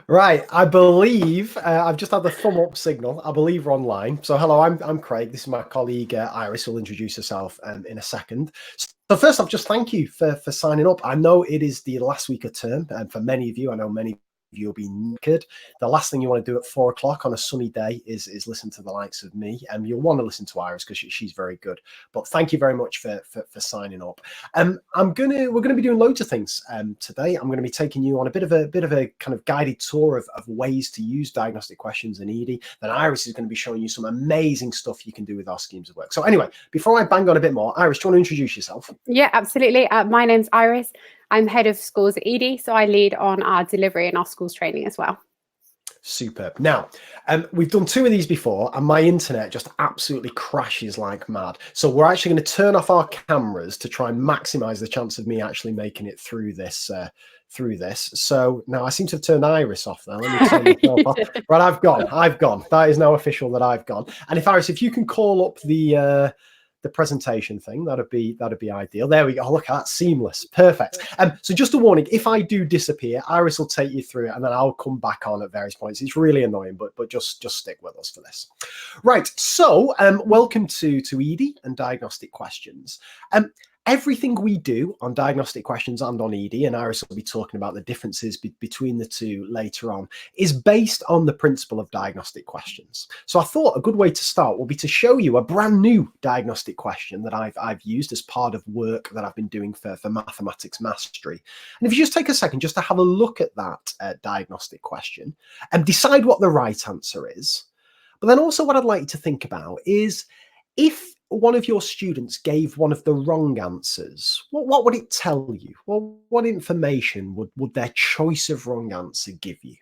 Right, I believe I've just had the thumb up signal. I believe we're online. So, hello, I'm Craig. This is my colleague Iris. Will introduce herself in a second. So, first off, just thank you for signing up. I know it is the last week of term, and for many of you, I know many of you will be knackered. The last thing you want to do at 4 o'clock on a sunny day is listen to the likes of me, and you'll want to listen to Iris because she's very good. But thank you very much for signing up. We're gonna be doing loads of things today. I'm going to be taking you on a bit of a kind of guided tour of ways to use diagnostic questions in ED. Then Iris is going to be showing you some amazing stuff you can do with our schemes of work. So anyway, before I bang on a bit more, Iris, do you want to introduce yourself? Yeah, absolutely. My name's Iris. I'm head of schools at ED, so I lead on our delivery and our schools training as well. Superb. Now, we've done 2 of these before, and my internet just absolutely crashes like mad. So we're actually going to turn off our cameras to try and maximize the chance of me actually making it through this. So now I seem to have turned Iris off now. Let me turn myself off. Right, I've gone. That is now official that I've gone. And if Iris, if you can call up the presentation thing, that'd be ideal. There we go. Look at that, seamless, perfect. So just a warning, if I do disappear, Iris will take you through it, and then I'll come back on at various points. It's really annoying, but just stick with us for this. Right. So welcome to ED and diagnostic questions. Everything we do on diagnostic questions and on ED, and Iris will be talking about the differences between the two later on, is based on the principle of diagnostic questions. So I thought a good way to start will be to show you a brand new diagnostic question that I've used as part of work that I've been doing for mathematics mastery. And if you just take a second just to have a look at that diagnostic question and decide what the right answer is. But then also what I'd like you to think about is, if one of your students gave one of the wrong answers, what would it tell you? Well, what information would their choice of wrong answer give you?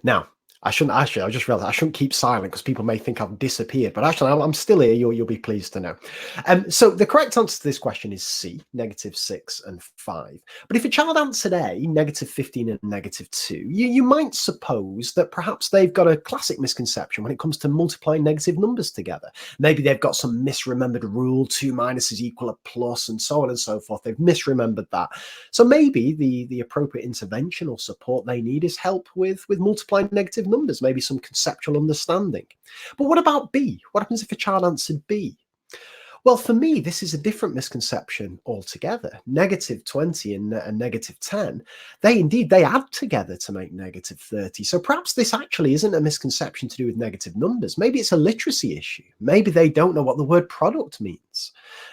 Now, I just realized I shouldn't keep silent because people may think I've disappeared, but actually I'm still here. You'll be pleased to know. So the correct answer to this question is C, -6 and 5. But if a child answered A, -15 and -2, you might suppose that perhaps they've got a classic misconception when it comes to multiplying negative numbers together. Maybe they've got some misremembered rule, 2 minuses equal a plus, and so on and so forth. They've misremembered that. So maybe the appropriate intervention or support they need is help with multiplying negative numbers, maybe some conceptual understanding. But what about B? What happens if a child answered B? Well, for me, this is a different misconception altogether. -20 and -10, they add together to make -30. So perhaps this actually isn't a misconception to do with negative numbers. Maybe it's a literacy issue. Maybe they don't know what the word product means.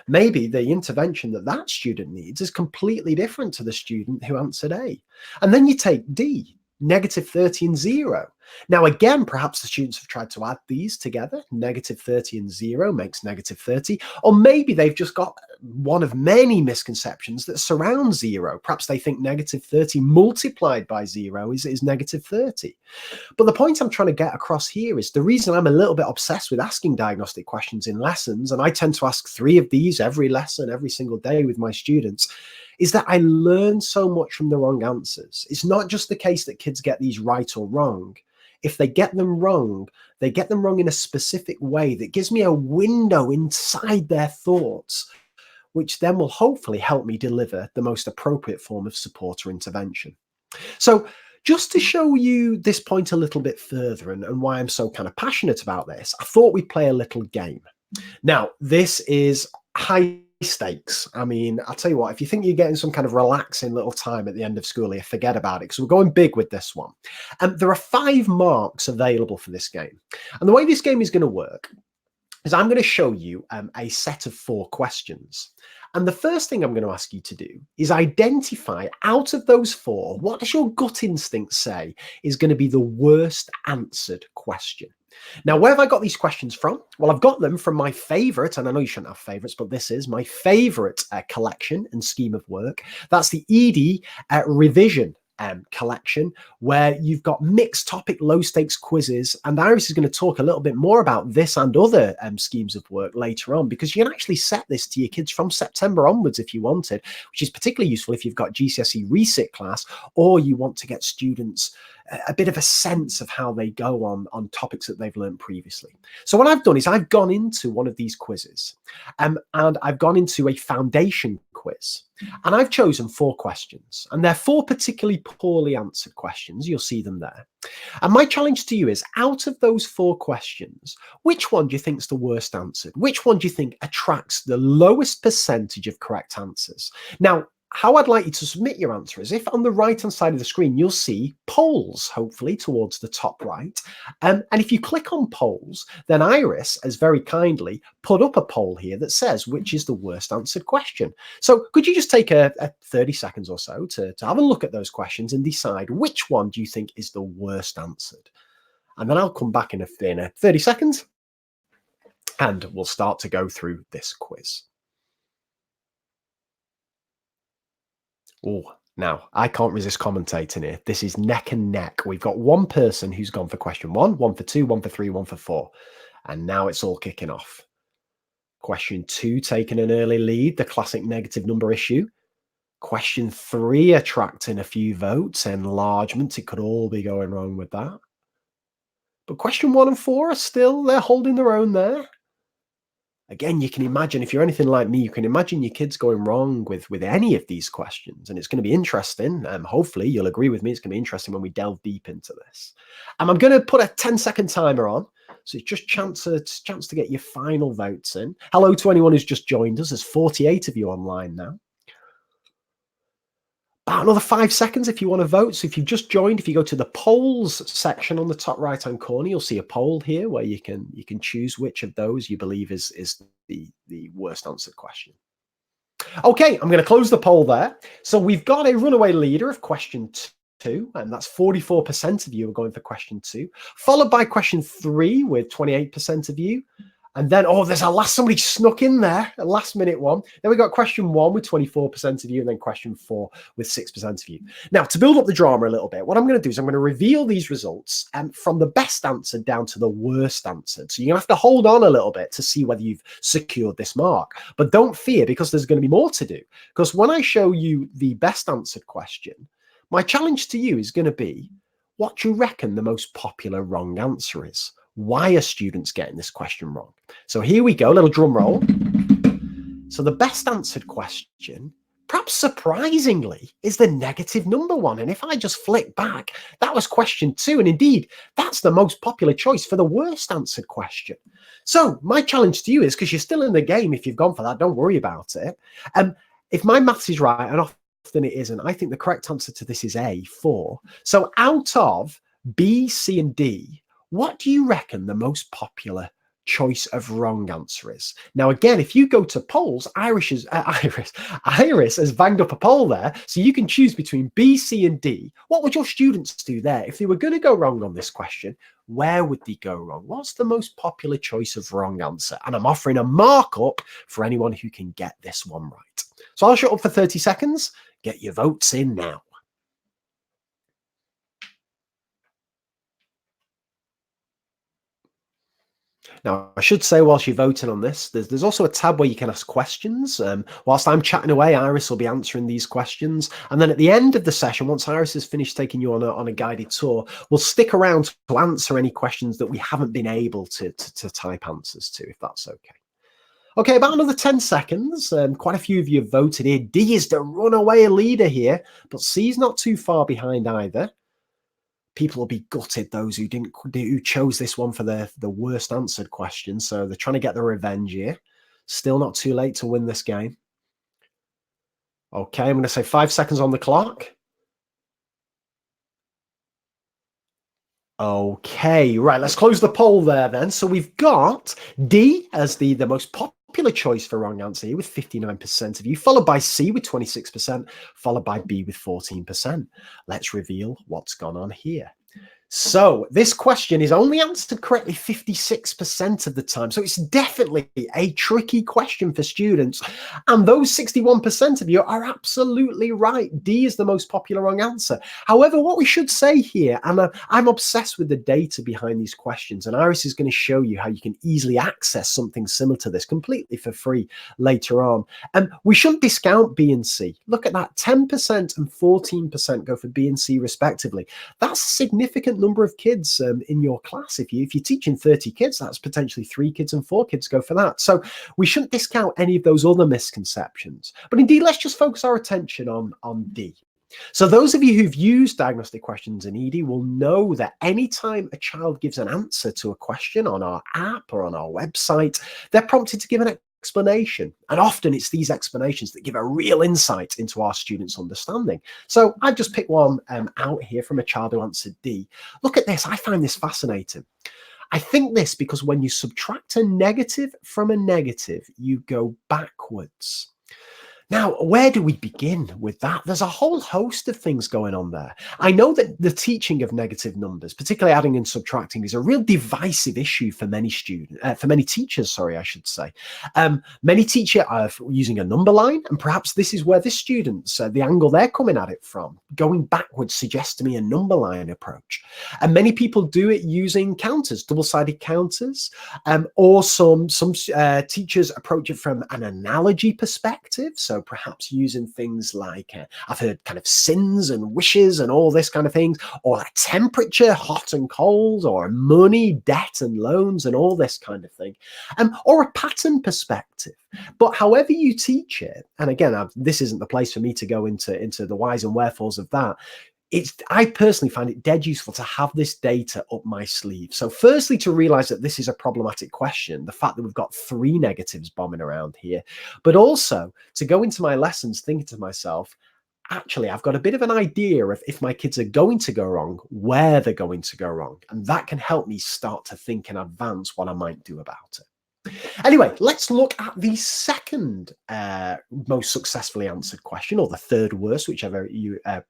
Maybe the intervention that student needs is completely different to the student who answered A. And then you take D, -30 and 0. Now, again, perhaps the students have tried to add these together. -30 and 0 makes -30. Or maybe they've just got one of many misconceptions that surround 0. Perhaps they think -30 multiplied by 0 is -30. But the point I'm trying to get across here is the reason I'm a little bit obsessed with asking diagnostic questions in lessons, and I tend to ask 3 of these every lesson, every single day with my students, is that I learn so much from the wrong answers. It's not just the case that kids get these right or wrong. If they get them wrong, they get them wrong in a specific way that gives me a window inside their thoughts, which then will hopefully help me deliver the most appropriate form of support or intervention. So just to show you this point a little bit further and why I'm so kind of passionate about this, I thought we'd play a little game. Now, this is high stakes. I mean, I'll tell you what, if you think you're getting some kind of relaxing little time at the end of school here, forget about it, because we're going big with this one. There are 5 marks available for this game. And the way this game is going to work is I'm going to show you a set of 4 questions. And the first thing I'm going to ask you to do is identify, out of those 4, what does your gut instinct say is going to be the worst answered question? Now, where have I got these questions from? Well, I've got them from my favorite, and I know you shouldn't have favorites, but this is my favorite collection and scheme of work. That's the ED revision collection where you've got mixed topic, low stakes quizzes. And Iris is going to talk a little bit more about this and other schemes of work later on, because you can actually set this to your kids from September onwards if you wanted, which is particularly useful if you've got GCSE resit class, or you want to get students a bit of a sense of how they go on topics that they've learned previously. So what I've done is I've gone into one of these quizzes and I've gone into a foundation quiz, and I've chosen 4 questions, and they're 4 particularly poorly answered questions. You'll see them there. And my challenge to you is, out of those 4 questions, which one do you think is the worst answered? Which one do you think attracts the lowest percentage of correct answers? Now, how I'd like you to submit your answer is, if on the right-hand side of the screen, you'll see polls, hopefully towards the top right. And if you click on polls, then Iris has very kindly put up a poll here that says, which is the worst answered question? So could you just take a 30 seconds or so to have a look at those questions and decide which one do you think is the worst answered? And then I'll come back in a 30 seconds and we'll start to go through this quiz. Oh, now I can't resist commentating here. This is neck and neck. We've got one person who's gone for question 1, one for 2, one for 3, one for 4. And now it's all kicking off. Question 2 taking an early lead, the classic negative number issue. Question 3 attracting a few votes, enlargement. It could all be going wrong with that. But question 1 and 4 are still, they're holding their own there. Again, you can imagine, if you're anything like me, you can imagine your kids going wrong with any of these questions. And it's going to be interesting. Hopefully, you'll agree with me. It's going to be interesting when we delve deep into this. I'm going to put a 10-second timer on. So it's just chance to get your final votes in. Hello to anyone who's just joined us. There's 48 of you online now. About another 5 seconds if you want to vote. So if you've just joined, if you go to the polls section on the top right-hand corner, you'll see a poll here where you can choose which of those you believe is the worst answered question. Okay, I'm going to close the poll there. So we've got a runaway leader of question 2, and that's 44% of you are going for question 2, followed by question 3 with 28% of you. And then, oh, there's somebody snuck in there, a last minute one. Then we got question 1 with 24% of you, and then question 4 with 6% of you. Now, to build up the drama a little bit, what I'm going to do is I'm going to reveal these results from the best answered down to the worst answered. So you're going to have to hold on a little bit to see whether you've secured this mark. But don't fear, because there's going to be more to do. Because when I show you the best answered question, my challenge to you is going to be, what do you reckon the most popular wrong answer is? Why are students getting this question wrong? So here we go, a little drum roll. So the best answered question, perhaps surprisingly, is the negative number one. And if I just flick back, that was question 2. And indeed, that's the most popular choice for the worst answered question. So my challenge to you is, because you're still in the game, if you've gone for that, don't worry about it. If my maths is right, and often it isn't, I think the correct answer to this is A, 4. So out of B, C, and D, what do you reckon the most popular choice of wrong answer is? Now, again, if you go to polls, Iris has banged up a poll there, so you can choose between B, C, and D. What would your students do there? If they were going to go wrong on this question, where would they go wrong? What's the most popular choice of wrong answer? And I'm offering a markup for anyone who can get this one right. So I'll shut up for 30 seconds. Get your votes in now. Now, I should say, whilst you're voting on this, there's also a tab where you can ask questions. Whilst I'm chatting away, Iris will be answering these questions. And then at the end of the session, once Iris has finished taking you on a guided tour, we'll stick around to answer any questions that we haven't been able to type answers to, if that's okay. Okay, about another 10 seconds. Quite a few of you have voted here. D is the runaway leader here, but C's not too far behind either. People will be gutted, those who chose this one for the worst answered question. So they're trying to get the revenge here. Still not too late to win this game. Okay, I'm going to say 5 seconds on the clock. Okay, right, let's close the poll there then. So we've got D as the most popular choice for wrong answer here with 59% of you, followed by C with 26%, followed by B with 14%. Let's reveal what's gone on here. So this question is only answered correctly 56% of the time. So it's definitely a tricky question for students. And those 61% of you are absolutely right. D is the most popular wrong answer. However, what we should say here, and I'm obsessed with the data behind these questions, and Iris is going to show you how you can easily access something similar to this completely for free later on. We shouldn't discount B and C. Look at that, 10% and 14% go for B and C respectively. That's a significant number of kids in your class. If you're teaching 30 kids, that's potentially 3 kids and 4 kids go for that. So we shouldn't discount any of those other misconceptions. But indeed, let's just focus our attention on D. So those of you who've used diagnostic questions in ED will know that anytime a child gives an answer to a question on our app or on our website, they're prompted to give an explanation. And often it's these explanations that give a real insight into our students' understanding. So I've just picked one out here from a child who answered D. Look at this. I find this fascinating. I think this because when you subtract a negative from a negative, you go backwards. Now, where do we begin with that? There's a whole host of things going on there. I know that the teaching of negative numbers, particularly adding and subtracting, is a real divisive issue for many teachers, I should say. Many teachers are using a number line, and perhaps this is where the students, the angle they're coming at it from, going backwards suggests to me a number line approach. And many people do it using counters, double-sided counters, or some teachers approach it from an analogy perspective. So perhaps using things like, I've heard kind of sins and wishes and all this kind of things, or a temperature, hot and cold, or money, debt and loans and all this kind of thing, or a pattern perspective. But however you teach it, and again, this isn't the place for me to go into the whys and wherefores of that. I personally find it dead useful to have this data up my sleeve. So firstly, to realize that this is a problematic question, the fact that we've got 3 negatives bombing around here, but also to go into my lessons thinking to myself, actually, I've got a bit of an idea of if my kids are going to go wrong, where they're going to go wrong. And that can help me start to think in advance what I might do about it. Anyway, let's look at the second most successfully answered question, or the third worst, whichever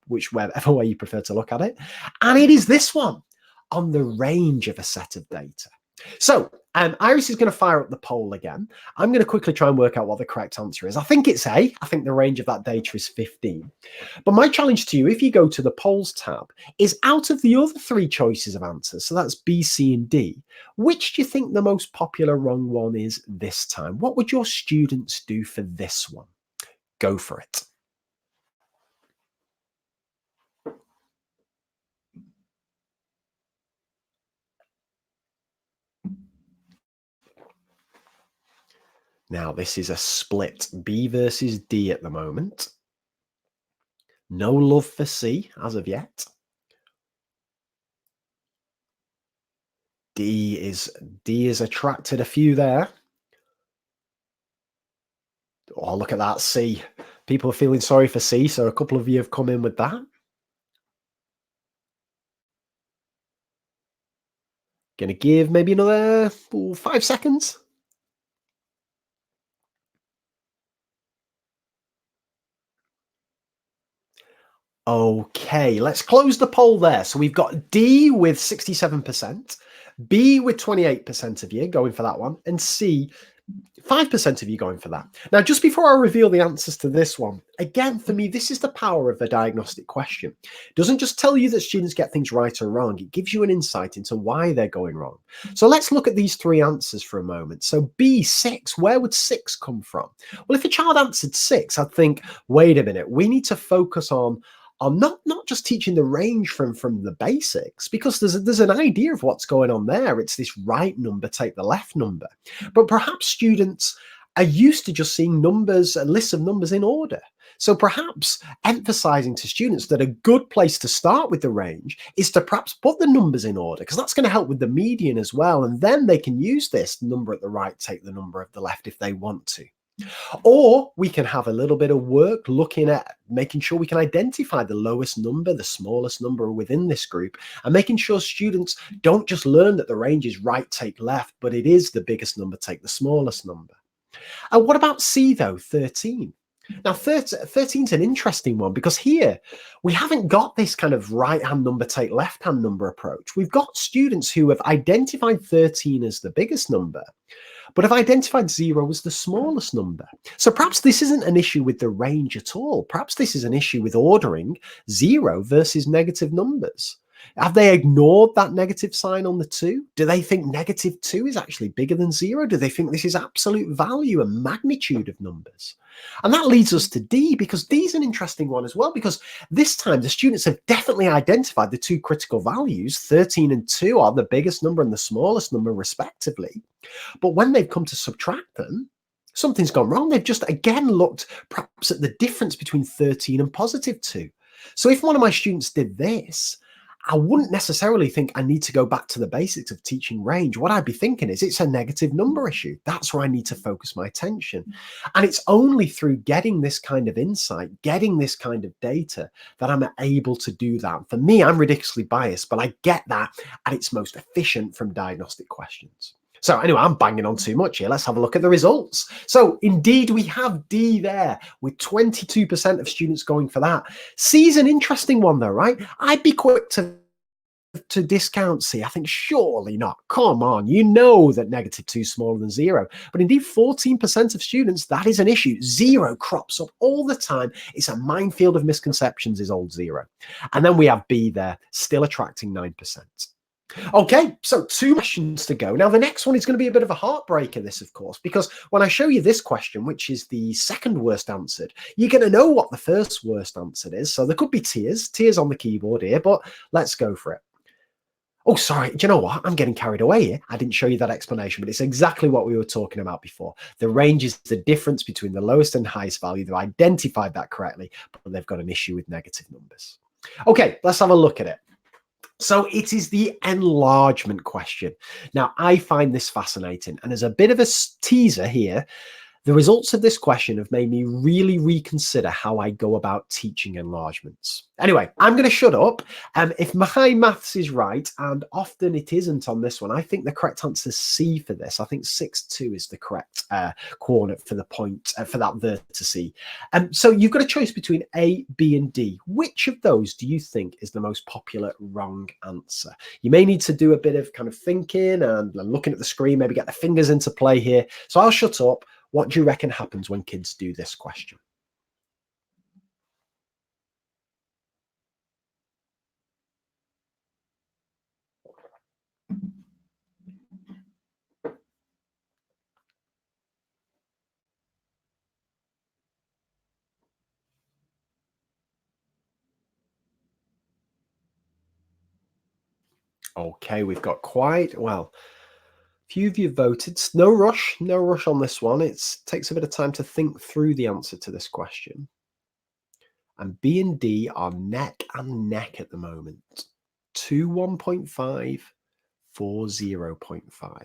way you prefer to look at it. And it is this one, on the range of a set of data. So Iris is going to fire up the poll again. I'm going to quickly try and work out what the correct answer is. I think it's A. I think the range of that data is 15. But my challenge to you, if you go to the polls tab, is out of the other 3 choices of answers, so that's B, C, and D, which do you think the most popular wrong one is this time? What would your students do for this one? Go for it. Now, this is a split B versus D at the moment. No love for C as of yet. D is attracted a few there. Oh, look at that, C. People are feeling sorry for C, so a couple of you have come in with that. Gonna give maybe another 5 seconds. Okay, let's close the poll there. So we've got D with 67%, B with 28% of you going for that one, and C, 5% of you going for that. Now, just before I reveal the answers to this one, again, for me, this is the power of the diagnostic question. It doesn't just tell you that students get things right or wrong. It gives you an insight into why they're going wrong. So let's look at these 3 answers for a moment. So B, 6, where would 6 come from? Well, if a child answered 6, I'd think, wait a minute, we need to focus on not just teaching the range from the basics, because there's an idea of what's going on there. It's this right number, take the left number. But perhaps students are used to just seeing numbers, a list of numbers in order. So perhaps emphasizing to students that a good place to start with the range is to perhaps put the numbers in order, because that's going to help with the median as well. And then they can use this number at the right, take the number at the left if they want to. Or we can have a little bit of work looking at making sure we can identify the lowest number, the smallest number within this group, and making sure students don't just learn that the range is right, take left, but it is the biggest number, take the smallest number. And what about C though, 13? Now, 13 is an interesting one because here we haven't got this kind of right-hand number take left-hand number approach. We've got students who have identified 13 as the biggest number, but have identified 0 as the smallest number. So perhaps this isn't an issue with the range at all. Perhaps this is an issue with ordering 0 versus negative numbers. Have they ignored that negative sign on the 2? Do they think negative 2 is actually bigger than 0? Do they think this is absolute value and magnitude of numbers? And that leads us to D, because D is an interesting one as well, because this time the students have definitely identified the 2 critical values. 13 and 2 are the biggest number and the smallest number respectively. But when they've come to subtract them, something's gone wrong. They've just again looked perhaps at the difference between 13 and positive 2. So if one of my students did this, I wouldn't necessarily think I need to go back to the basics of teaching range. What I'd be thinking is it's a negative number issue. That's where I need to focus my attention. And it's only through getting this kind of insight, getting this kind of data, that I'm able to do that. For me, I'm ridiculously biased, but I get that at its most efficient from diagnostic questions. So anyway, I'm banging on too much here. Let's have a look at the results. So indeed, we have D there with 22% of students going for that. C is an interesting one though, right? I'd be quick to discount C. I think surely not. Come on, you know that negative 2 is smaller than 0. But indeed, 14% of students, that is an issue. 0 crops up all the time. It's a minefield of misconceptions, is old 0. And then we have B there, still attracting 9%. Okay, so 2 questions to go. Now, the next one is going to be a bit of a heartbreaker, this, of course, because when I show you this question, which is the second worst answered, you're going to know what the first worst answered is. So there could be tears on the keyboard here, but let's go for it. Oh, sorry, do you know what? I'm getting carried away here. I didn't show you that explanation, but it's exactly what we were talking about before. The range is the difference between the lowest and highest value. They've identified that correctly, but they've got an issue with negative numbers. Okay, let's have a look at it. So it is the enlargement question. Now, I find this fascinating. And as a bit of a teaser here, the results of this question have made me really reconsider how I go about teaching enlargements. Anyway, I'm going to shut up. If my maths is right, and often it isn't on this one, I think the correct answer is C for this. I think 6-2 is the correct coordinate for the point, for that vertice. So you've got a choice between A, B, and D. Which of those do you think is the most popular wrong answer? You may need to do a bit of kind of thinking and looking at the screen, maybe get the fingers into play here. So I'll shut up. What do you reckon happens when kids do this question? Okay, we've got quite, well, few of you voted. No rush on this one. It takes a bit of time to think through the answer to this question. And B and D are neck and neck at the moment. 2 1.5, 4 0.5.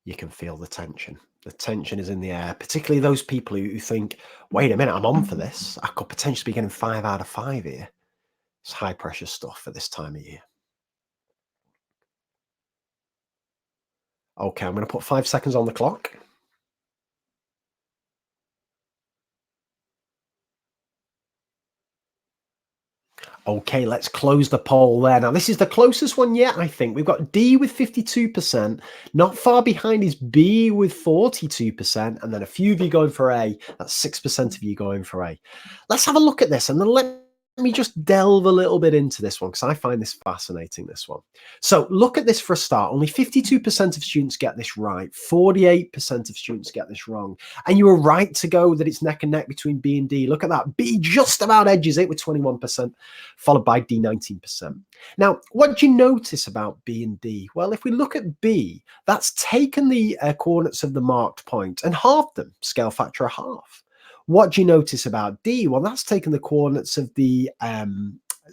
You can feel the tension. The tension is in the air, particularly those people who think, wait a minute, I'm on for this. I could potentially be getting 5 out of 5 here. It's high pressure stuff for this time of year. Okay, I'm going to put 5 seconds on the clock. Okay, let's close the poll there. Now, this is the closest one yet, I think. We've got D with 52%. Not far behind is B with 42%. And then a few of you going for A. That's 6% of you going for A. Let's have a look at this. And then let me just delve a little bit into this one because I find this fascinating, this one. So look at this for a start. Only 52% of students get this right. 48% of students get this wrong. And you were right to go that it's neck and neck between B and D. Look at that. B just about edges it with 21%, followed by D 19%. Now, what do you notice about B and D? Well, if we look at B, that's taken the coordinates of the marked point and halved them, scale factor of half. What do you notice about D? Well, that's taken the coordinates of the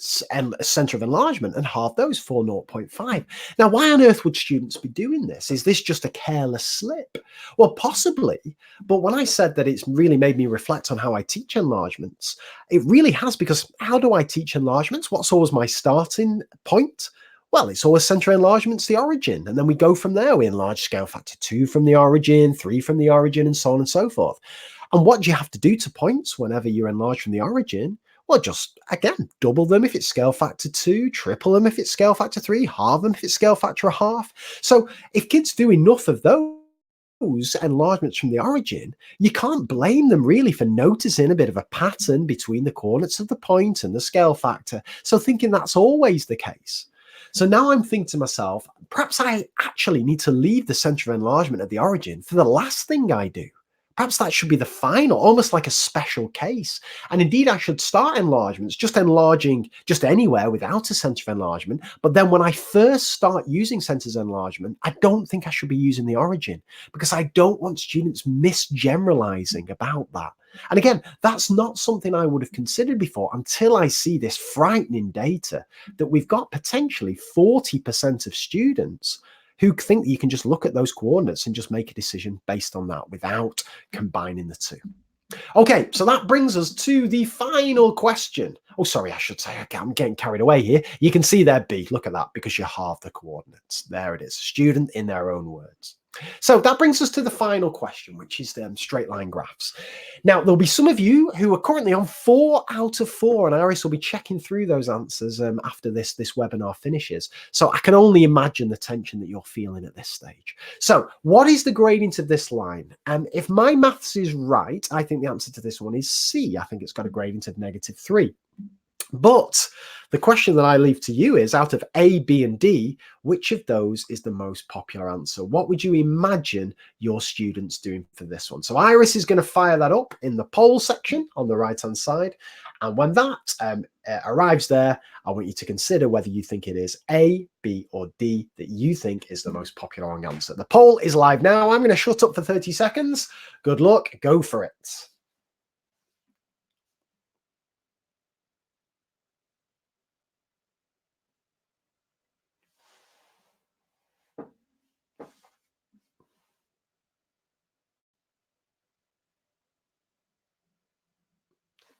center of enlargement and halve those for 0.5. Now, why on earth would students be doing this? Is this just a careless slip? Well, possibly, but when I said that it's really made me reflect on how I teach enlargements, it really has, because how do I teach enlargements? What's always my starting point? Well, it's always center enlargement's the origin, and then we go from there. We enlarge scale factor 2 from the origin, 3 from the origin, and so on and so forth. And what do you have to do to points whenever you enlarge from the origin? Well, just, again, double them if it's scale factor 2, triple them if it's scale factor 3, halve them if it's scale factor a half. So if kids do enough of those enlargements from the origin, you can't blame them really for noticing a bit of a pattern between the coordinates of the point and the scale factor. So thinking that's always the case. So now I'm thinking to myself, perhaps I actually need to leave the center of enlargement at the origin for the last thing I do. Perhaps that should be the final, almost like a special case. And indeed, I should start enlargements, just enlarging just anywhere without a center of enlargement. But then when I first start using centers of enlargement, I don't think I should be using the origin, because I don't want students misgeneralizing about that. And again, that's not something I would have considered before until I see this frightening data that we've got potentially 40% of students who think that you can just look at those coordinates and just make a decision based on that without combining the two. Okay, so that brings us to the final question. Oh, sorry, I should say, okay, I'm getting carried away here. You can see there B, look at that, because you halve the coordinates. There it is, student in their own words. So that brings us to the final question, which is straight line graphs. Now, there'll be some of you who are currently on 4 out of 4, and Iris will be checking through those answers after this webinar finishes. So I can only imagine the tension that you're feeling at this stage. So what is the gradient of this line? If my maths is right, I think the answer to this one is C. I think it's got a gradient of -3. But the question that I leave to you is, out of A, B, and D, which of those is the most popular answer? What would you imagine your students doing for this one? So Iris is going to fire that up in the poll section on the right-hand side. And when that arrives there, I want you to consider whether you think it is A, B, or D that you think is the most popular wrong answer. The poll is live now. I'm going to shut up for 30 seconds. Good luck. Go for it.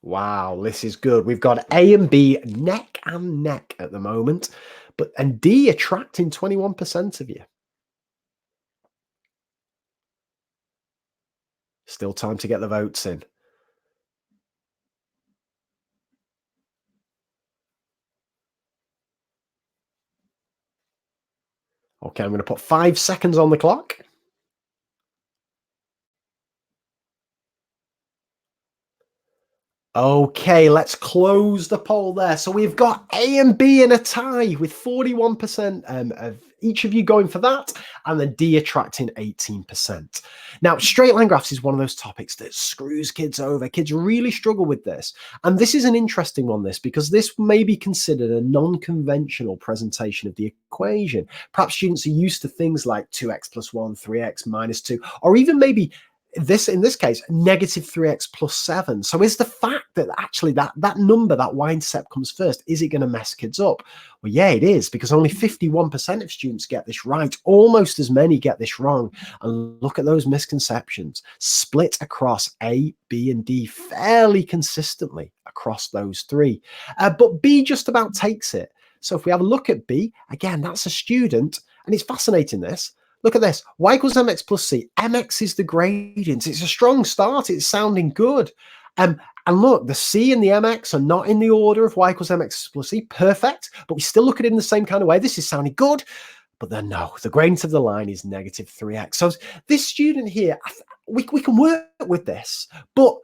Wow, this is good. We've got A and B neck and neck at the moment, and D attracting 21% of you. Still time to get the votes in. Okay, I'm going to put 5 seconds on the clock. Okay, let's close the poll there. So we've got A and B in a tie with 41% of each of you going for that, and then D attracting 18%. Now, straight line graphs is one of those topics that screws kids over. Kids really struggle with this. And this is an interesting one, because this may be considered a non-conventional presentation of the equation. Perhaps students are used to things like 2x plus 1, 3x minus 2, or even maybe in this case, -3x plus 7. So is the fact that actually that number, that y-intercept comes first, is it going to mess kids up? Well, yeah, it is, because only 51% of students get this right. Almost as many get this wrong. And look at those misconceptions split across A, B, and D fairly consistently across those three. But B just about takes it. So if we have a look at B, again, that's a student, and it's fascinating this. Look at this, y equals mx plus c. Mx is the gradient. It's a strong start. It's sounding good. And look, the c and the mx are not in the order of y equals mx plus c. Perfect. But we still look at it in the same kind of way. This is sounding good. But then no, the gradient of the line is -3x. So this student here, we can work with this. But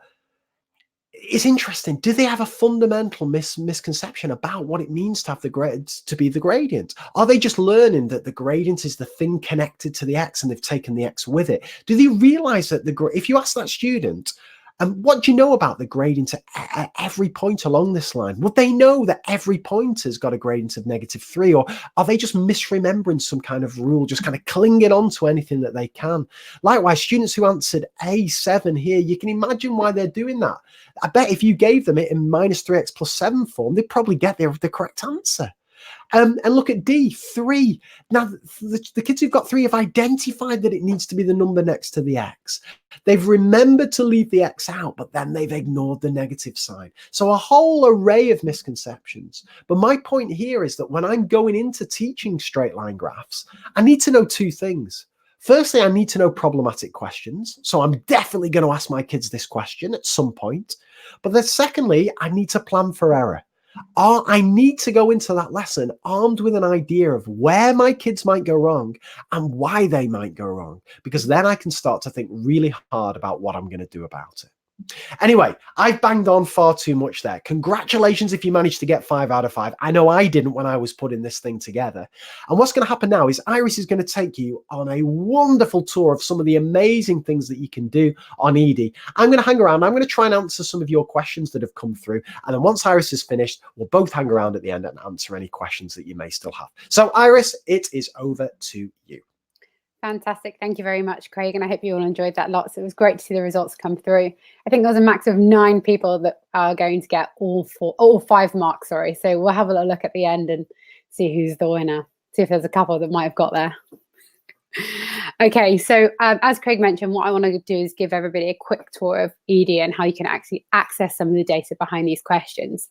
it's interesting. Do they have a fundamental misconception about what it means to have to be the gradient? Are they just learning that the gradient is the thing connected to the x and they've taken the x with it? Do they realize that if you ask that student, And what do you know about the gradient at every point along this line? Would they know that every point has got a gradient of -3, or are they just misremembering some kind of rule, just kind of clinging on to anything that they can? Likewise, students who answered A7 here, you can imagine why they're doing that. I bet if you gave them it in -3x plus 7 form, they'd probably get the correct answer. And look at D3. Now, the kids who've got 3 have identified that it needs to be the number next to the X. They've remembered to leave the X out, but then they've ignored the negative sign. So a whole array of misconceptions. But my point here is that when I'm going into teaching straight line graphs, I need to know 2 things. Firstly, I need to know problematic questions. So I'm definitely going to ask my kids this question at some point. But then secondly, I need to plan for error. I need to go into that lesson armed with an idea of where my kids might go wrong and why they might go wrong, because then I can start to think really hard about what I'm going to do about it. Anyway, I've banged on far too much there. Congratulations if you managed to get 5 out of 5. I know I didn't when I was putting this thing together. And what's going to happen now is Iris is going to take you on a wonderful tour of some of the amazing things that you can do on Edie. I'm going to hang around. I'm going to try and answer some of your questions that have come through. And then once Iris is finished, we'll both hang around at the end and answer any questions that you may still have. So Iris, it is over to you. Fantastic. Thank you very much, Craig. And I hope you all enjoyed that lots. It was great to see the results come through. I think there was a max of 9 people that are going to get all 5 marks, sorry. So we'll have a little look at the end and see who's the winner. See if there's a couple that might have got there. Okay, so as Craig mentioned, what I want to do is give everybody a quick tour of Edie and how you can actually access some of the data behind these questions.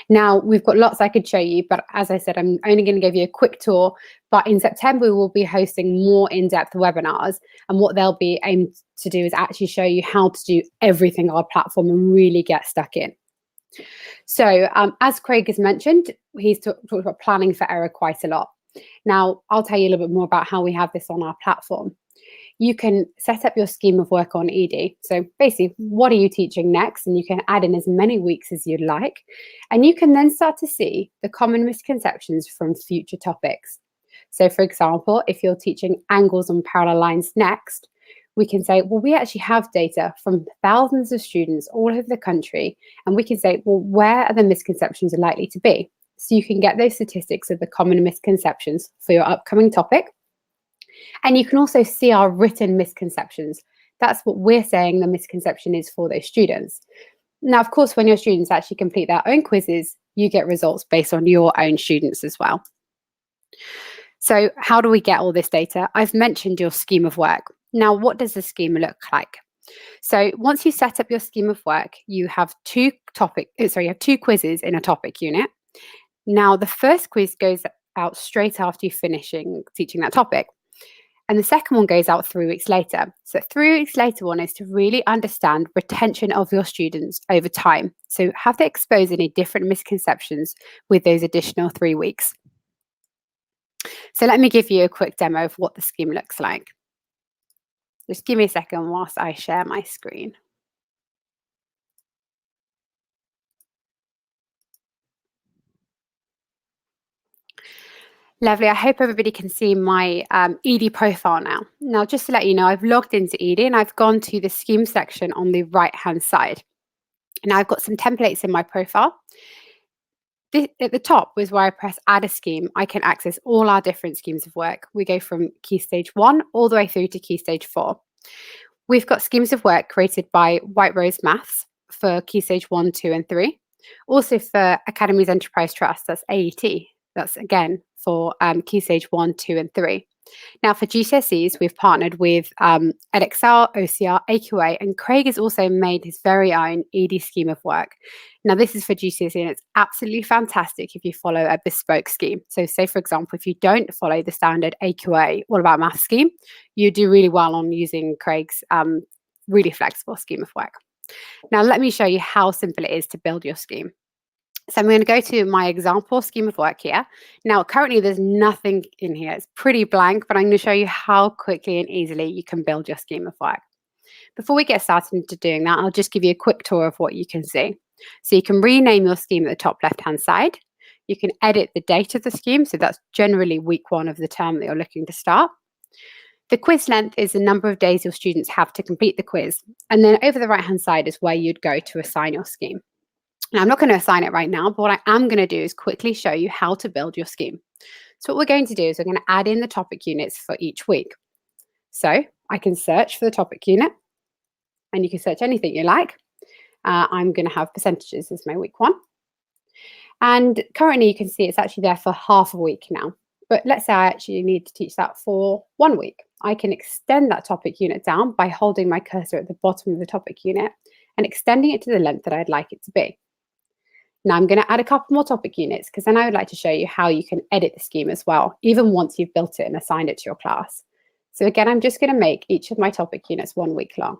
Now, we've got lots I could show you, but as I said, I'm only going to give you a quick tour. But in September, we will be hosting more in-depth webinars. And what they'll be aimed to do is actually show you how to do everything on our platform and really get stuck in. So as Craig has mentioned, he's talked about planning for error quite a lot. Now, I'll tell you a little bit more about how we have this on our platform. You can set up your scheme of work on Edie. So basically, what are you teaching next? And you can add in as many weeks as you'd like. And you can then start to see the common misconceptions from future topics. So for example, if you're teaching angles on parallel lines next, we can say, well, we actually have data from thousands of students all over the country. And we can say, well, where are the misconceptions likely to be? So you can get those statistics of the common misconceptions for your upcoming topic. And you can also see our written misconceptions. That's what we're saying the misconception is for those students. Now, of course, when your students actually complete their own quizzes, you get results based on your own students as well. So how do we get all this data? I've mentioned your scheme of work. Now, what does the scheme look like? So once you set up your scheme of work, you have two quizzes in a topic unit. Now, the first quiz goes out straight after you finishing teaching that topic. And the second one goes out 3 weeks later. So 3 weeks later one is to really understand retention of your students over time. So have they exposed any different misconceptions with those additional 3 weeks? So let me give you a quick demo of what the scheme looks like. Just give me a second whilst I share my screen. Lovely. I hope everybody can see my Edie profile now. Now, just to let you know, I've logged into Edie and I've gone to the scheme section on the right-hand side. Now, I've got some templates in my profile. At the top was where I press add a scheme. I can access all our different schemes of work. We go from Key Stage 1 all the way through to Key Stage 4. We've got schemes of work created by White Rose Maths for Key Stage 1, 2, and 3. Also for Academies Enterprise Trust, that's AET. That's again for Key Stage 1, 2, and 3. Now for GCSEs, we've partnered with Edexcel, OCR, AQA, and Craig has also made his very own Edie scheme of work. Now this is for GCSE and it's absolutely fantastic if you follow a bespoke scheme. So say for example, if you don't follow the standard AQA All About Math scheme, you do really well on using Craig's really flexible scheme of work. Now let me show you how simple it is to build your scheme. So I'm going to go to my example scheme of work here. Now, currently there's nothing in here. It's pretty blank, but I'm going to show you how quickly and easily you can build your scheme of work. Before we get started into doing that, I'll just give you a quick tour of what you can see. So you can rename your scheme at the top left-hand side. You can edit the date of the scheme. So that's generally week 1 of the term that you're looking to start. The quiz length is the number of days your students have to complete the quiz. And then over the right-hand side is where you'd go to assign your scheme. Now, I'm not going to assign it right now, but what I am going to do is quickly show you how to build your scheme. So what we're going to do is we're going to add in the topic units for each week. So I can search for the topic unit, and you can search anything you like. I'm going to have percentages as my week 1. And currently you can see it's actually there for half a week now. But let's say I actually need to teach that for 1 week. I can extend that topic unit down by holding my cursor at the bottom of the topic unit and extending it to the length that I'd like it to be. Now I'm going to add a couple more topic units because then I would like to show you how you can edit the scheme as well, even once you've built it and assigned it to your class. So again, I'm just going to make each of my topic units 1 week long.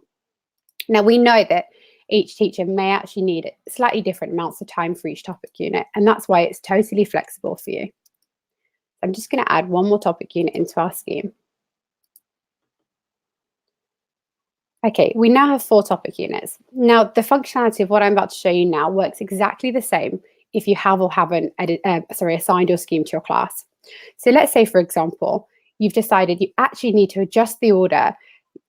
Now we know that each teacher may actually need slightly different amounts of time for each topic unit, and that's why it's totally flexible for you. I'm just going to add 1 more topic unit into our scheme. Okay, we now have 4 topic units. Now, the functionality of what I'm about to show you now works exactly the same if you have or haven't assigned your scheme to your class. So let's say, for example, you've decided you actually need to adjust the order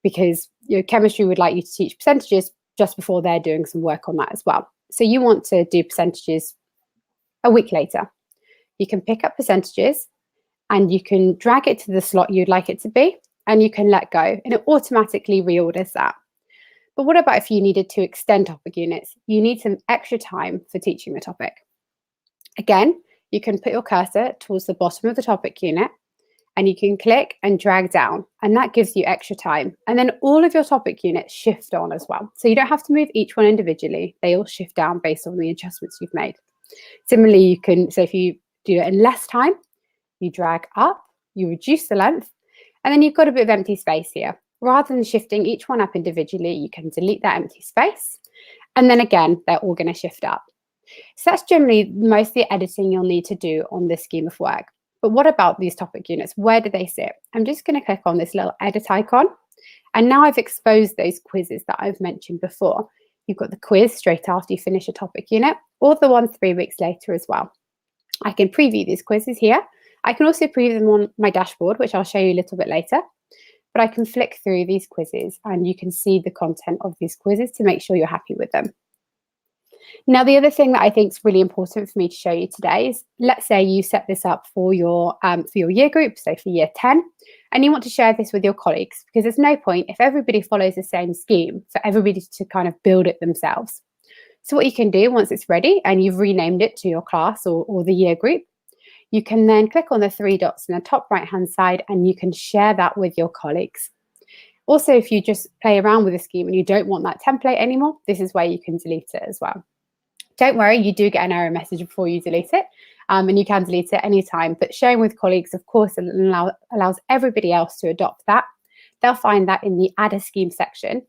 because your chemistry would like you to teach percentages just before they're doing some work on that as well. So you want to do percentages a week later. You can pick up percentages and you can drag it to the slot you'd like it to be, and you can let go, and it automatically reorders that. But what about if you needed to extend topic units? You need some extra time for teaching the topic. Again, you can put your cursor towards the bottom of the topic unit, and you can click and drag down, and that gives you extra time. And then all of your topic units shift on as well. So you don't have to move each one individually. They all shift down based on the adjustments you've made. Similarly, you can, so if you do it in less time, you drag up, you reduce the length, and then you've got a bit of empty space here. Rather than shifting each one up individually, you can delete that empty space. And then again, they're all going to shift up. So that's generally most of the editing you'll need to do on this scheme of work. But what about these topic units? Where do they sit? I'm just going to click on this little edit icon. And now I've exposed those quizzes that I've mentioned before. You've got the quiz straight after you finish a topic unit, or the one 3 weeks later as well. I can preview these quizzes here. I can also preview them on my dashboard, which I'll show you a little bit later. But I can flick through these quizzes and you can see the content of these quizzes to make sure you're happy with them. Now, the other thing that I think is really important for me to show you today is, let's say you set this up for your year group, so for year 10, and you want to share this with your colleagues, because there's no point if everybody follows the same scheme for everybody to kind of build it themselves. So what you can do once it's ready and you've renamed it to your class or the year group, you can then click on the 3 dots in the top right-hand side and you can share that with your colleagues. Also, if you just play around with a scheme and you don't want that template anymore, this is where you can delete it as well. Don't worry, you do get an error message before you delete it, and you can delete it anytime. But sharing with colleagues, of course, allows everybody else to adopt that. They'll find that in the Add a Scheme section,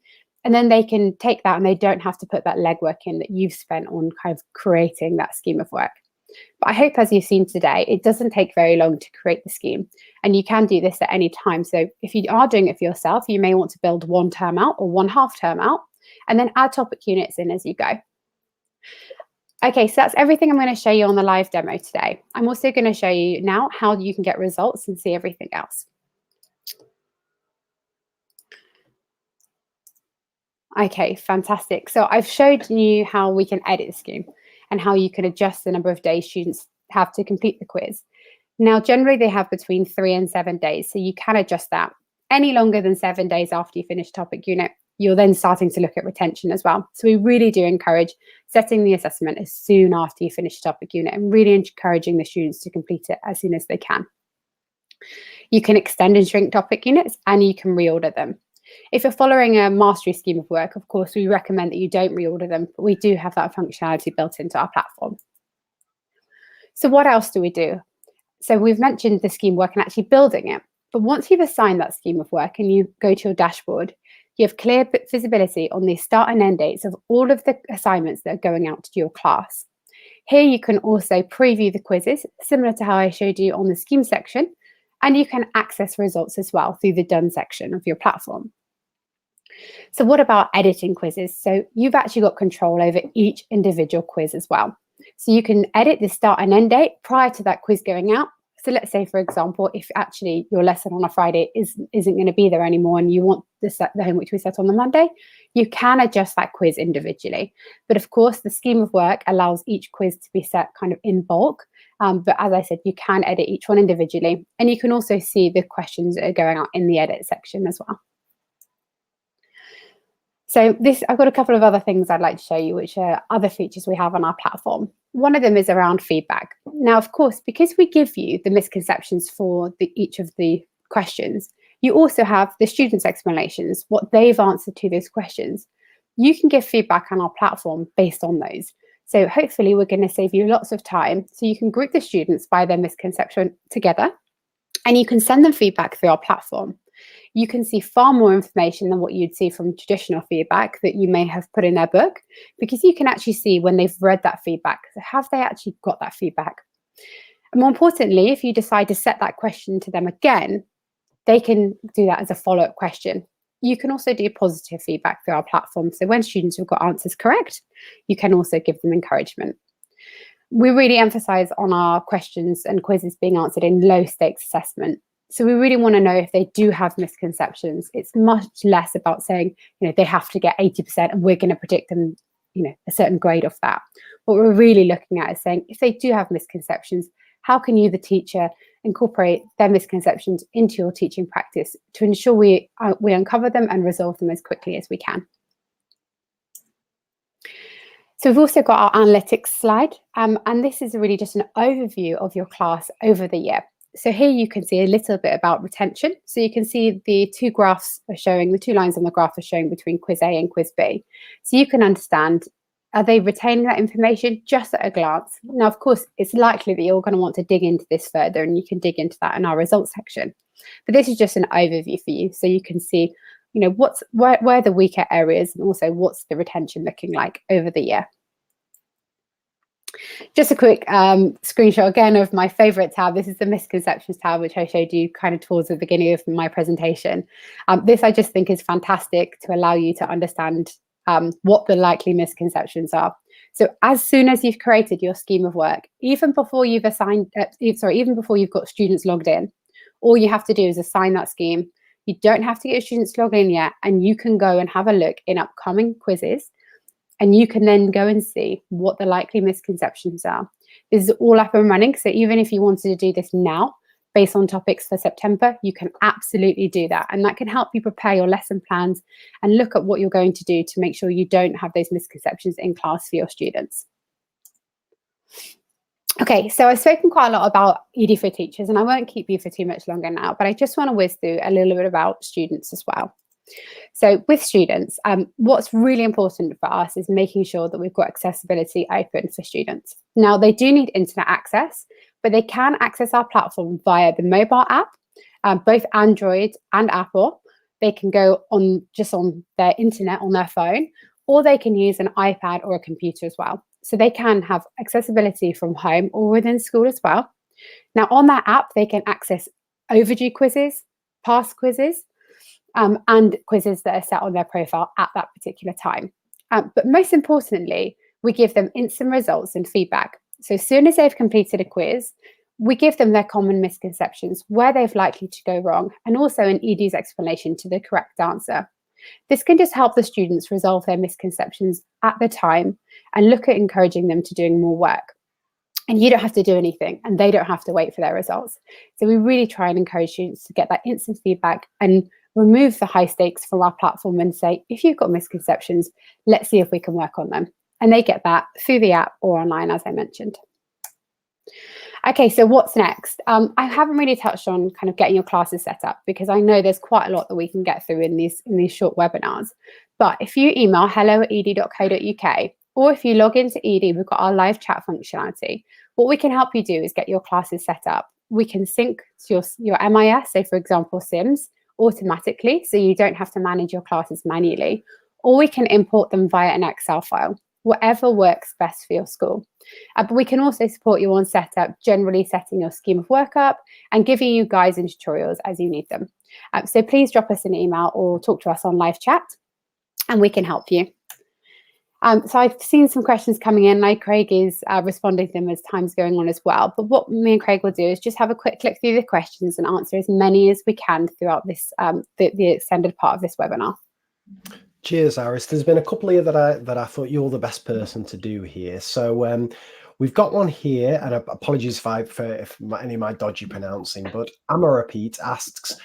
and then they can take that and they don't have to put that legwork in that you've spent on kind of creating that scheme of work. But I hope, as you've seen today, it doesn't take very long to create the scheme, and you can do this at any time. So if you are doing it for yourself, you may want to build 1 term out or 1 half term out, and then add topic units in as you go. Okay, so that's everything I'm going to show you on the live demo today. I'm also going to show you now how you can get results and see everything else. Okay, fantastic. So I've showed you how we can edit the scheme and how you can adjust the number of days students have to complete the quiz. Now, generally they have between 3 and 7 days, so you can adjust that. Any longer than 7 days after you finish topic unit, you're then starting to look at retention as well. So we really do encourage setting the assessment as soon after you finish the topic unit and really encouraging the students to complete it as soon as they can. You can extend and shrink topic units and you can reorder them. If you're following a mastery scheme of work, of course, we recommend that you don't reorder them, but we do have that functionality built into our platform. So what else do we do? So we've mentioned the scheme work and actually building it. But once you've assigned that scheme of work and you go to your dashboard, you have clear visibility on the start and end dates of all of the assignments that are going out to your class. Here you can also preview the quizzes, similar to how I showed you on the scheme section, and you can access results as well through the done section of your platform. So what about editing quizzes? So you've actually got control over each individual quiz as well. So you can edit the start and end date prior to that quiz going out So let's say, for example, if actually your lesson on a Friday isn't going to be there anymore and you want the home which we set on the Monday, you can adjust that quiz individually. But of course, the scheme of work allows each quiz to be set kind of in bulk. But as I said, you can edit each one individually, and you can also see the questions that are going out in the edit section as well. So I've got a couple of other things I'd like to show you, which are other features we have on our platform. One of them is around feedback. Now, of course, because we give you the misconceptions for each of the questions, you also have the students' explanations, what they've answered to those questions. You can give feedback on our platform based on those. So hopefully we're going to save you lots of time. So you can group the students by their misconception together, and you can send them feedback through our platform. You can see far more information than what you'd see from traditional feedback that you may have put in their book, because you can actually see when they've read that feedback. So have they actually got that feedback? And more importantly, if you decide to set that question to them again, they can do that as a follow-up question. You can also do positive feedback through our platform. So when students have got answers correct, you can also give them encouragement. We really emphasize on our questions and quizzes being answered in low stakes assessment. So we really want to know if they do have misconceptions. It's much less about saying, they have to get 80% and we're going to predict them, a certain grade of that. What we're really looking at is saying, if they do have misconceptions, how can you, the teacher, incorporate their misconceptions into your teaching practice to ensure we uncover them and resolve them as quickly as we can. So we've also got our analytics slide, and this is really just an overview of your class over the year. So here you can see a little bit about retention. So you can see the two graphs are showing, the two lines on the graph are showing between quiz A and quiz B. So you can understand, are they retaining that information just at a glance? Now, of course, it's likely that you're going to want to dig into this further, and you can dig into that in our results section. But this is just an overview for you, so you can see, where are the weaker areas, and also what's the retention looking like over the year. Just a quick screenshot again of my favorite tab. This is the misconceptions tab, which I showed you kind of towards the beginning of my presentation. This I just think is fantastic to allow you to understand what the likely misconceptions are. So as soon as you've created your scheme of work, even before you've even before you've got students logged in, all you have to do is assign that scheme. You don't have to get your students logged in yet, and you can go and have a look in upcoming quizzes, and you can then go and see what the likely misconceptions are. This is all up and running, so even if you wanted to do this now, based on topics for September, you can absolutely do that. And that can help you prepare your lesson plans and look at what you're going to do to make sure you don't have those misconceptions in class for your students. Okay, so I've spoken quite a lot about ED for teachers, and I won't keep you for too much longer now, but I just want to whiz through a little bit about students as well. So with students, what's really important for us is making sure that we've got accessibility open for students. Now, they do need internet access, but they can access our platform via the mobile app, both Android and Apple. They can go on just on their internet on their phone, or they can use an iPad or a computer as well. So they can have accessibility from home or within school as well. Now, on that app, they can access overdue quizzes, past quizzes, and quizzes that are set on their profile at that particular time. But most importantly, we give them instant results and feedback. So as soon as they've completed a quiz, we give them their common misconceptions, where they've likely to go wrong, and also an ED's explanation to the correct answer. This can just help the students resolve their misconceptions at the time and look at encouraging them to doing more work. And you don't have to do anything, and they don't have to wait for their results. So we really try and encourage students to get that instant feedback and remove the high stakes from our platform and say, if you've got misconceptions, let's see if we can work on them. And they get that through the app or online, as I mentioned. Okay, so what's next? I haven't really touched on kind of getting your classes set up, because I know there's quite a lot that we can get through in these short webinars. But if you email hello@ed.co.uk, or if you log into ED, we've got our live chat functionality. What we can help you do is get your classes set up. We can sync to your MIS, so for example, SIMS, automatically, so you don't have to manage your classes manually, or we can import them via an Excel file, whatever works best for your school. But we can also support you on setup, generally setting your scheme of work up and giving you guides and tutorials as you need them. So please drop us an email or talk to us on live chat, and we can help you. So I've seen some questions coming in. Like Craig is responding to them as time's going on as well. But what me and Craig will do is just have a quick click through the questions and answer as many as we can throughout this the extended part of this webinar. Cheers, Iris. There's been a couple here that I thought you're the best person to do here. So we've got one here, and apologies if any of my dodgy pronouncing, but Amarapete asks,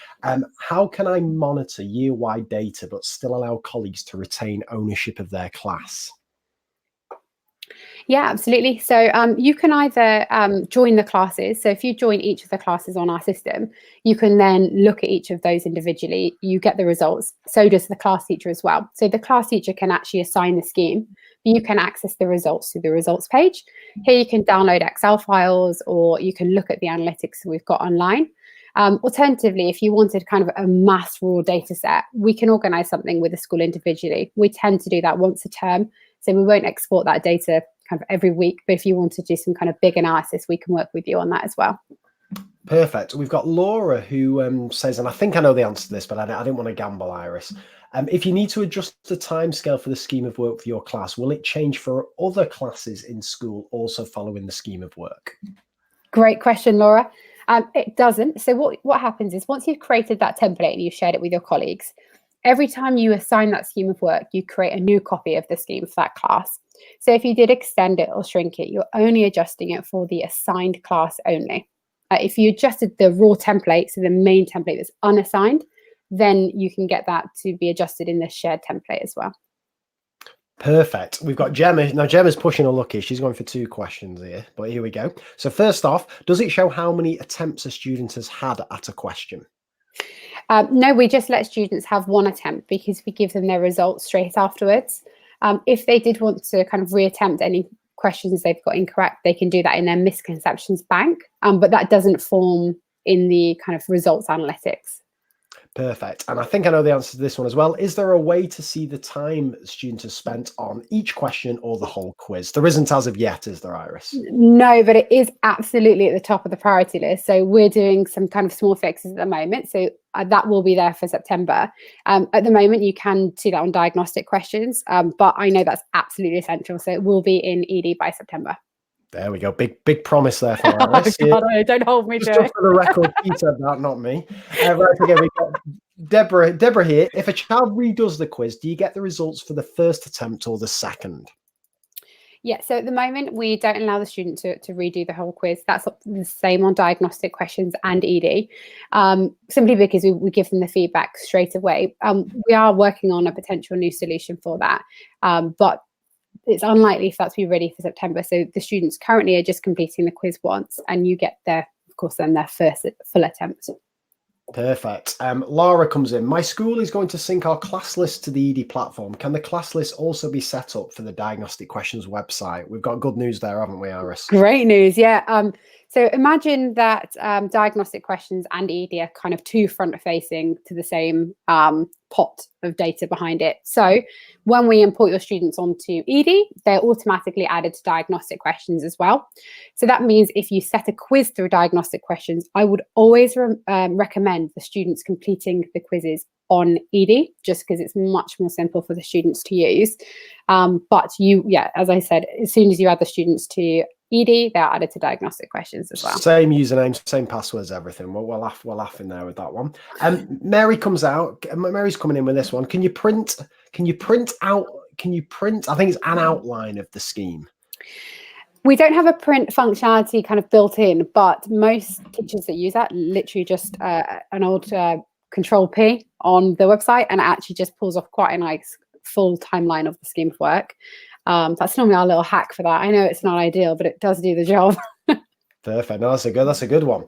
how can I monitor year-wide data but still allow colleagues to retain ownership of their class? Yeah, absolutely. So you can either join the classes. So if you join each of the classes on our system, you can then look at each of those individually. You get the results. So does the class teacher as well. So the class teacher can actually assign the scheme. You can access the results through the results page. Here you can download Excel files, or you can look at the analytics that we've got online. Alternatively, if you wanted kind of a mass raw data set, we can organize something with the school individually. We tend to do that once a term. So we won't export that data kind of every week, but if you want to do some kind of big analysis, we can work with you on that as well. Perfect. We've got Laura who says, and I think I know the answer to this, but I didn't want to gamble, Iris. If you need to adjust the timescale for the scheme of work for your class, will it change for other classes in school also following the scheme of work? Great question, Laura. It doesn't. So what happens is once you've created that template and you've shared it with your colleagues, every time you assign that scheme of work, you create a new copy of the scheme for that class. So if you did extend it or shrink it, you're only adjusting it for the assigned class only. If you adjusted the raw template, so the main template that's unassigned, then you can get that to be adjusted in the shared template as well. Perfect. We've got Gemma. Now, Gemma's pushing her lucky. She's going for 2 questions here, but here we go. So first off, does it show how many attempts a student has had at a question? No, we just let students have 1 attempt because we give them their results straight afterwards. If they did want to kind of reattempt any questions they've got incorrect, they can do that in their misconceptions bank, but that doesn't form in the kind of results analytics. Perfect. And I think I know the answer to this one as well. Is there a way to see the time students have spent on each question or the whole quiz? There isn't as of yet, is there, Iris? No, but it is absolutely at the top of the priority list. So we're doing some kind of small fixes at the moment. So that will be there for September. At the moment, you can see that on diagnostic questions, but I know that's absolutely essential. So it will be in ED by September. There we go. Big promise there for Iris. Oh, God, don't hold me to it. Just for the record, he said that, not me. Right, again, we've got Deborah here. If a child redoes the quiz, do you get the results for the first attempt or the second? Yeah, so at the moment, we don't allow the student to redo the whole quiz. That's the same on diagnostic questions and ED, simply because we give them the feedback straight away. We are working on a potential new solution for that, but it's unlikely for that to be ready for September. So the students currently are just completing the quiz once, and you get their first full attempt. Perfect. Laura comes in. My school is going to sync our class list to the ED platform. Can the class list also be set up for the diagnostic questions website? We've got good news there, haven't we, Iris? Great news, yeah. So imagine that diagnostic questions and ED are kind of 2 front-facing to the same pot of data behind it. So when we import your students onto ED, they're automatically added to diagnostic questions as well. So that means if you set a quiz through diagnostic questions, I would always recommend the students completing the quizzes on ED, just because it's much more simple for the students to use. But as I said, as soon as you add the students to ED, they're added to diagnostic questions as well. Same username, same passwords, everything. We'll laugh in there with that one. Mary comes out. Mary's coming in with this one. Can you print out? I think it's an outline of the scheme. We don't have a print functionality kind of built in, but most teachers that use that literally just an old Control P on the website, and it actually just pulls off quite a nice full timeline of the scheme of work. That's normally our little hack for that. I know it's not ideal, but it does do the job. Perfect. No, that's a good one.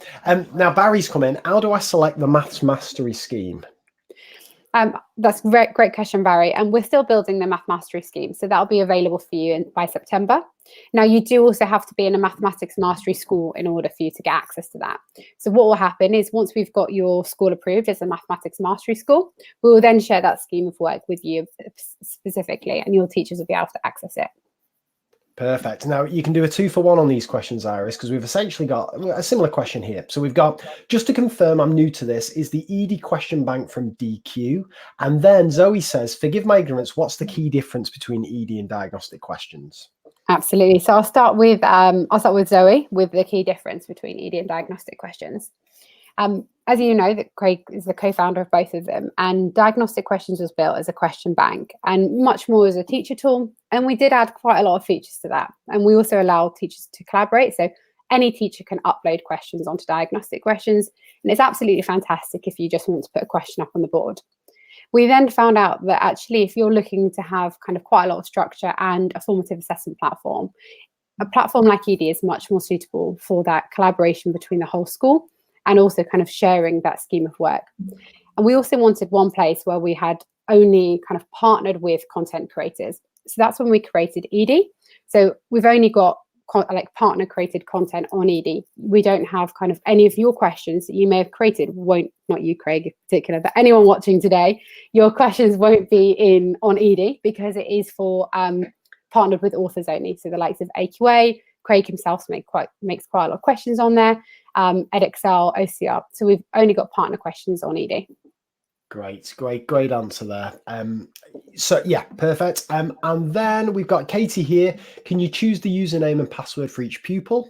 Now Barry's come in. How do I select the Maths Mastery scheme? That's a great question, Barry. And we're still building the Math Mastery scheme, so that'll be available for you by September. Now, you do also have to be in a Mathematics Mastery school in order for you to get access to that. So what will happen is once we've got your school approved as a Mathematics Mastery school, we will then share that scheme of work with you specifically, and your teachers will be able to access it. Perfect. Now you can do a 2-for-1 on these questions, Iris, because we've essentially got a similar question here. So we've got, just to confirm, I'm new to this, is the ED question bank from DQ. And then Zoe says, forgive my ignorance, what's the key difference between ED and diagnostic questions? Absolutely. So I'll start with Zoe with the key difference between ED and diagnostic questions. As you know, that Craig is the co-founder of both of them, and diagnostic questions was built as a question bank and much more as a teacher tool. And we did add quite a lot of features to that. And we also allow teachers to collaborate. So any teacher can upload questions onto diagnostic questions. And it's absolutely fantastic if you just want to put a question up on the board. We then found out that actually, if you're looking to have kind of quite a lot of structure and a formative assessment platform, a platform like ED is much more suitable for that collaboration between the whole school and also kind of sharing that scheme of work. And we also wanted one place where we had only kind of partnered with content creators. So that's when we created ED. So we've only got like partner created content on ED. We don't have kind of any of your questions that you may have created, not you, Craig, in particular, but anyone watching today, your questions won't be on ED because it is for partnered with authors only. So the likes of AQA, Craig himself makes quite a lot of questions on there, Edexcel, OCR. So we've only got partner questions on ED. Great answer there. So yeah, perfect. And then we've got Katie here. Can you choose the username and password for each pupil?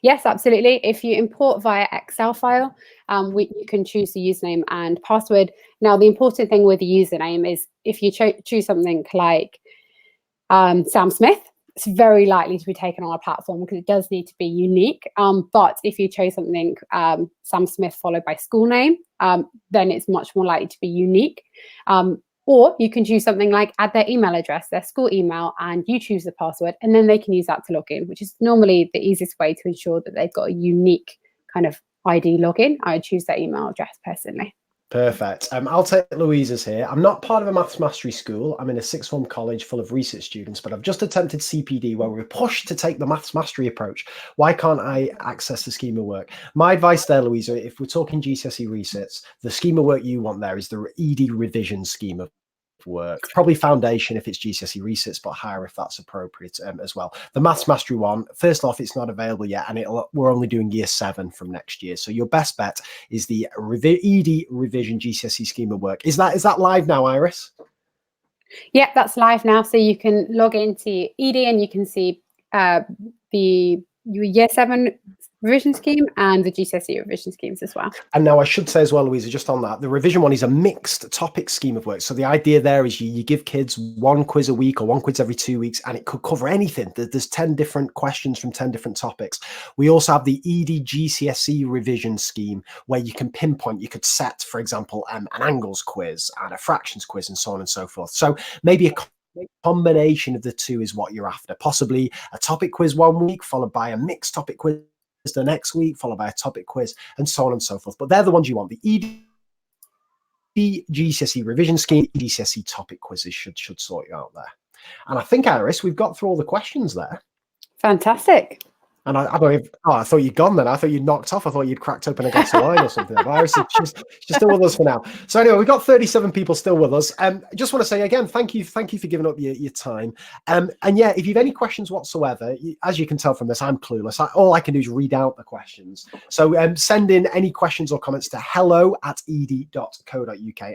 Yes, absolutely. If you import via Excel file, you can choose the username and password. Now, the important thing with the username is if you choose something like Sam Smith, it's very likely to be taken on a platform because it does need to be unique. But if you chose something Sam Smith followed by school name, then it's much more likely to be unique. Or you can choose something like add their email address, their school email, and you choose the password, and then they can use that to log in, which is normally the easiest way to ensure that they've got a unique kind of ID login. I would choose their email address personally. Perfect. I'll take Louisa's here. I'm not part of a maths mastery school. I'm in a sixth form college full of research students, but I've just attempted CPD where we're pushed to take the maths mastery approach. Why can't I access the scheme of work? My advice there, Louisa, if we're talking GCSE research, the scheme of work you want there is the ED revision scheme of work, probably foundation if it's GCSE research, but higher if that's appropriate as well. The maths mastery one, first off, it's not available yet, and we're only doing year 7 from next year. So your best bet is the ED revision GCSE scheme of work. Is that live now, Iris? Yeah, that's live now. So you can log into ED and you can see the year 7 revision scheme and the GCSE revision schemes as well. And now I should say as well, Louisa, just on that, the revision one is a mixed topic scheme of work. So the idea there is you give kids one quiz a week or one quiz every 2 weeks, and it could cover anything. There's 10 different questions from 10 different topics. We also have the ED GCSE revision scheme where you can pinpoint, you could set, for example, an angles quiz and a fractions quiz and so on and so forth. So maybe a combination of the two is what you're after. Possibly a topic quiz 1 week followed by a mixed topic quiz the next week, followed by a topic quiz, and so on and so forth. But they're the ones you want. The ED GCSE revision scheme, GCSE topic quizzes should sort you out there. And I think, Iris, we've got through all the questions there. Fantastic. And I thought you'd gone then. I thought you'd knocked off. I thought you'd cracked open a glass of wine or something. But Iris, she's still with us for now. So anyway, we've got 37 people still with us. I just want to say again, thank you for giving up your time. And yeah, if you've any questions whatsoever, as you can tell from this, I'm clueless. All I can do is read out the questions. So send in any questions or comments to hello@ed.co.uk,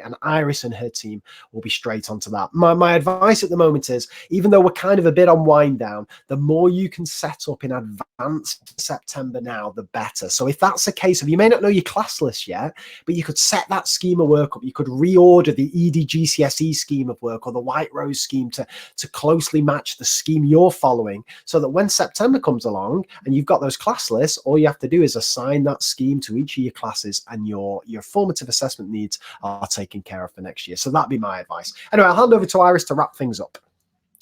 and Iris and her team will be straight onto that. My advice at the moment is, even though we're kind of a bit on wind down, the more you can set up in advance September now, the better. So if that's the case, you may not know your class list yet, but you could set that scheme of work up. You could reorder the ED GCSE scheme of work or the White Rose scheme to closely match the scheme you're following, so that when September comes along and you've got those class lists, all you have to do is assign that scheme to each of your classes, and your formative assessment needs are taken care of for next year. So that'd be my advice. Anyway, I'll hand over to Iris to wrap things up.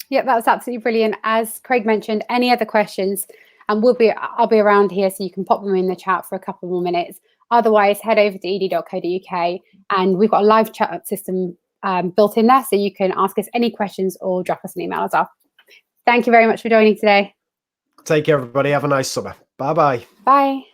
Yeah, that was absolutely brilliant. As Craig mentioned, any other questions, and I'll be around here, so you can pop them in the chat for a couple more minutes. Otherwise, head over to ed.co.uk, and we've got a live chat system built in there, so you can ask us any questions or drop us an email as well. Thank you very much for joining today. Take care, everybody. Have a nice summer. Bye-bye. Bye.